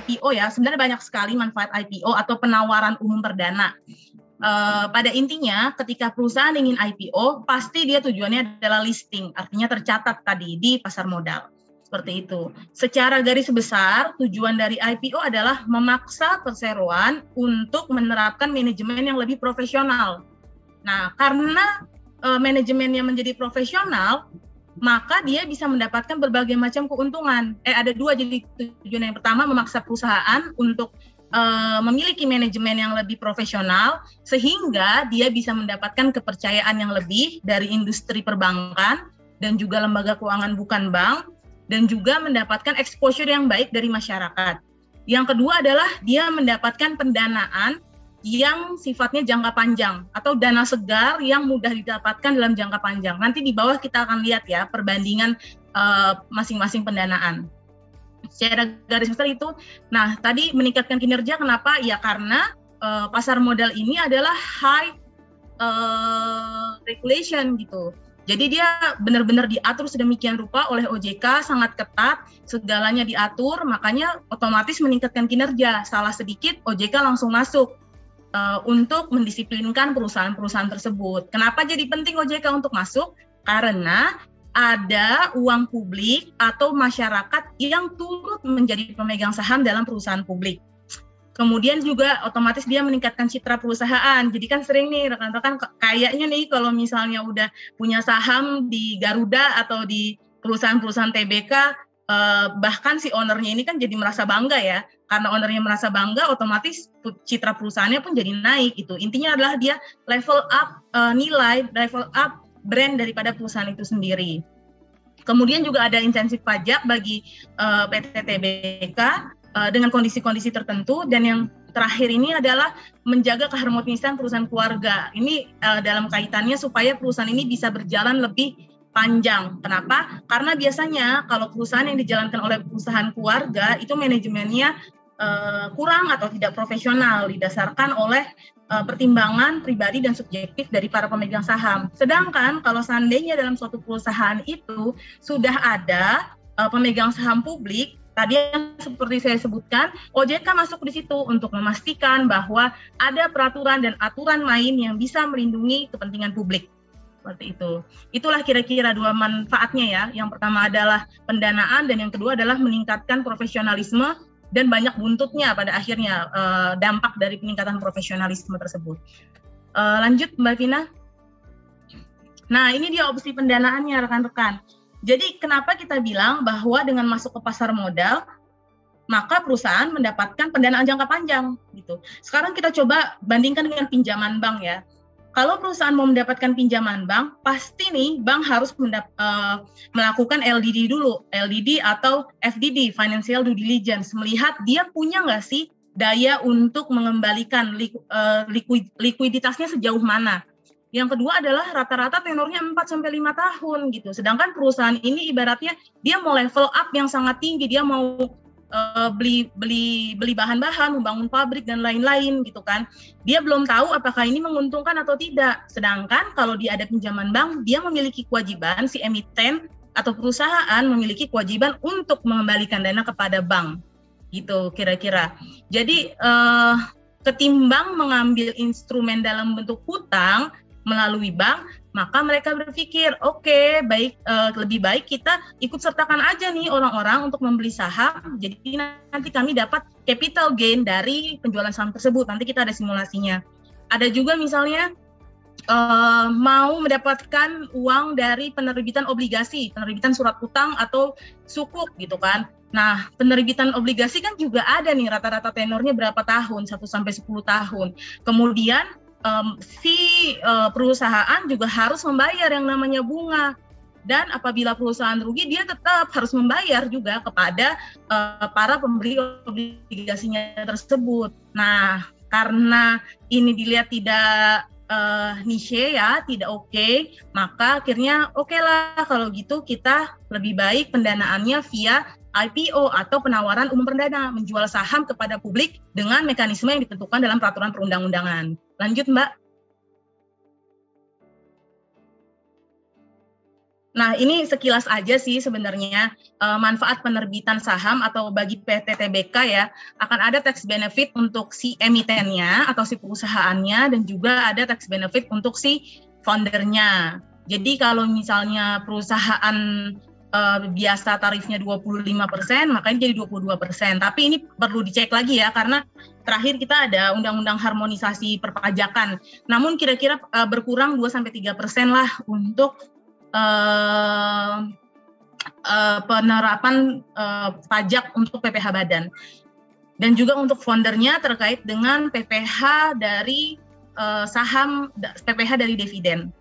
IPO ya, sebenarnya banyak sekali manfaat IPO atau penawaran umum perdana. Pada intinya ketika perusahaan ingin IPO, pasti dia tujuannya adalah listing, artinya tercatat tadi di pasar modal. Seperti itu. Secara garis besar, tujuan dari IPO adalah memaksa perseroan untuk menerapkan manajemen yang lebih profesional. Nah, karena manajemennya menjadi profesional, maka dia bisa mendapatkan berbagai macam keuntungan. Ada dua jadi tujuan. Yang pertama, memaksa perusahaan untuk memiliki manajemen yang lebih profesional, sehingga dia bisa mendapatkan kepercayaan yang lebih dari industri perbankan dan juga lembaga keuangan bukan bank, dan juga mendapatkan exposure yang baik dari masyarakat. Yang kedua adalah dia mendapatkan pendanaan yang sifatnya jangka panjang atau dana segar yang mudah didapatkan dalam jangka panjang. Nanti di bawah kita akan lihat ya perbandingan masing-masing pendanaan. Secara garis besar itu. Nah, tadi meningkatkan kinerja kenapa? Ya karena pasar modal ini adalah high regulation gitu. Jadi dia benar-benar diatur sedemikian rupa oleh OJK, sangat ketat, segalanya diatur, makanya otomatis meningkatkan kinerja. Salah sedikit, OJK langsung masuk untuk mendisiplinkan perusahaan-perusahaan tersebut. Kenapa jadi penting OJK untuk masuk? Karena ada uang publik atau masyarakat yang turut menjadi pemegang saham dalam perusahaan publik. Kemudian juga otomatis dia meningkatkan citra perusahaan. Jadi kan sering nih rekan-rekan kayaknya nih kalau misalnya udah punya saham di Garuda atau di perusahaan-perusahaan TBK, bahkan si ownernya ini kan jadi merasa bangga ya. Karena ownernya merasa bangga, otomatis citra perusahaannya pun jadi naik gitu. Intinya adalah dia level up nilai, level up brand daripada perusahaan itu sendiri. Kemudian juga ada insentif pajak bagi PT TBK dengan kondisi-kondisi tertentu, dan yang terakhir ini adalah menjaga keharmonisan perusahaan keluarga. Ini dalam kaitannya supaya perusahaan ini bisa berjalan lebih panjang. Kenapa? Karena biasanya kalau perusahaan yang dijalankan oleh perusahaan keluarga itu manajemennya kurang atau tidak profesional, didasarkan oleh pertimbangan pribadi dan subjektif dari para pemegang saham. Sedangkan kalau seandainya dalam suatu perusahaan itu sudah ada pemegang saham publik, tadi yang seperti saya sebutkan, OJK masuk di situ untuk memastikan bahwa ada peraturan dan aturan main yang bisa melindungi kepentingan publik. Seperti itu. Itulah kira-kira dua manfaatnya ya. Yang pertama adalah pendanaan dan yang kedua adalah meningkatkan profesionalisme dan banyak buntutnya pada akhirnya dampak dari peningkatan profesionalisme tersebut. Lanjut Mbak Vina. Nah, ini dia opsi pendanaannya rekan-rekan. Jadi kenapa kita bilang bahwa dengan masuk ke pasar modal, maka perusahaan mendapatkan pendanaan jangka panjang gitu. Sekarang kita coba bandingkan dengan pinjaman bank ya. Kalau perusahaan mau mendapatkan pinjaman bank, pasti nih bank harus melakukan LDD dulu, LDD atau FDD, Financial Due Diligence, melihat dia punya nggak sih daya untuk mengembalikan likuiditasnya sejauh mana. Yang kedua adalah rata-rata tenornya 4-5 tahun gitu. Sedangkan perusahaan ini ibaratnya dia mau level up yang sangat tinggi, dia mau beli bahan-bahan, membangun pabrik dan lain-lain gitu kan. Dia belum tahu apakah ini menguntungkan atau tidak. Sedangkan kalau dia ada pinjaman bank, dia memiliki kewajiban, si emiten atau perusahaan memiliki kewajiban untuk mengembalikan dana kepada bank. Gitu kira-kira. Jadi ketimbang mengambil instrumen dalam bentuk hutang melalui bank, maka mereka berpikir, oke, lebih baik kita ikut sertakan aja nih orang-orang untuk membeli saham, jadi nanti kami dapat capital gain dari penjualan saham tersebut, nanti kita ada simulasinya. Ada juga misalnya mau mendapatkan uang dari penerbitan obligasi, penerbitan surat utang atau sukuk gitu kan. Nah, penerbitan obligasi kan juga ada nih rata-rata tenornya berapa tahun, 1-10 tahun. Kemudian si perusahaan juga harus membayar yang namanya bunga, dan apabila perusahaan rugi dia tetap harus membayar juga kepada para pembeli obligasinya tersebut. Nah, karena ini dilihat tidak niche ya, tidak oke, maka akhirnya oke lah kalau gitu kita lebih baik pendanaannya via IPO atau penawaran umum perdana, menjual saham kepada publik dengan mekanisme yang ditentukan dalam peraturan perundang-undangan. Lanjut Mbak. Nah, ini sekilas aja sih sebenarnya manfaat penerbitan saham atau bagi PT TBK ya, akan ada tax benefit untuk si emitennya atau si perusahaannya dan juga ada tax benefit untuk si foundernya. Jadi kalau misalnya perusahaan biasa tarifnya 25%, makanya jadi 22%. Tapi ini perlu dicek lagi ya, karena terakhir kita ada undang-undang harmonisasi perpajakan. Namun kira-kira berkurang 2-3% lah untuk penerapan pajak untuk PPh badan. Dan juga untuk foundernya terkait dengan PPh dari saham, PPh dari dividen.